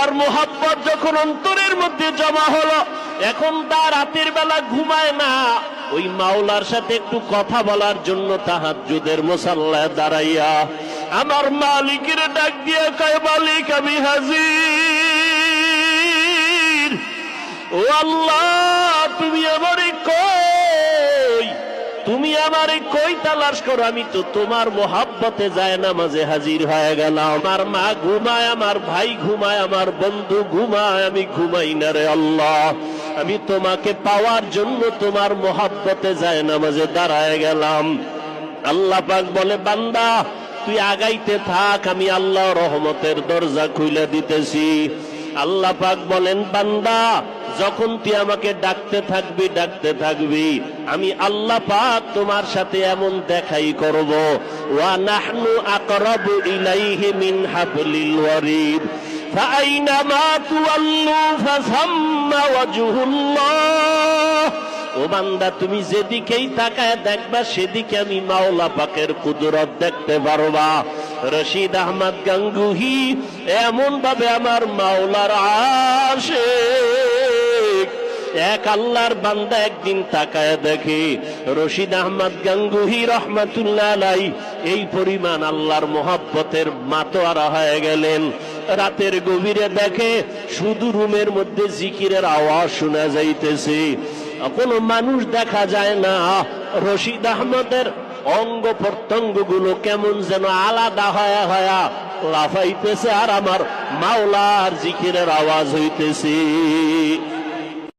আল্লাহর মোহাব্বত যখন অন্তরের মধ্যে জমা হলো, এখন তার রাতের বেলা ঘুমায় না, ওই মাওলার সাথে একটু কথা বলার জন্য তাহাজ্জুদের মুসাল্লায় দাঁড়াইয়া আমার মালিকের ডাক দিয়ে কয়, মালিক আমি হাজির। ও আল্লাহ, তুমি আমারে কই, তুমি আমারে কই তালাশ করো, আমি তো তোমার মোহাব্বতে যায় নামাজে হাজির হয়ে গেলাম। আমার মা ঘুমায়, আমার ভাই ঘুমায়, আমার বন্ধু ঘুমায়, আমি ঘুমাই না রে আল্লাহ। আমি তোমাকে পাওয়ার জন্য তোমার মোহাব্বতে যায় নামাজে দাঁড়ায় গেলাম। আল্লাহ পাক বলে, বান্দা তুই আগাইতে থাক, আমি আল্লাহ রহমতের দরজা খুলে দিতেছি। আল্লাহ পাক বলেন, বান্দা যখন তুই আমাকে ডাকতে থাকবি, আমি আল্লাহ পাক তোমার সাথে এমন দেখাই করব। ওয়া নাহনু আকরাবু ইলাইহি মিন হাবলিল ওয়ারিদ ফাআইনামা তুওয়াল্লু ফাসাম্মা ওয়াজহুল্লাহ। ও বান্দা, তুমি যেদিকেই তাকায় দেখবা সেদিকে আমি মাওলা পাকের কুদরত দেখতে পারবা। রশিদ আহমদ গাঙ্গুহি এমন ভাবে আমার মাওলার আশিক, এক আল্লাহর বান্দা একদিন তাকায় দেখে রশিদ আহমদ গাঙ্গুহি রহমাতুল্লাহ আলাইহি এই পরিমাণ আল্লাহর মোহাব্বতের মাতোয়ারা হয়ে গেলেন। রাতের গভীরে দেখে শুধু রুমের মধ্যে জিকিরের আওয়াজ শোনা যাইতেছে, কোনো মানুষ দেখা যায় না। রশিদ আহমদের অঙ্গ প্রত্যঙ্গ গুলো কেমন যেন আলাদা হয়া হয়া লাফাইতেছে, আর আমার মাওলার জিকিরের আওয়াজ হইতেছে।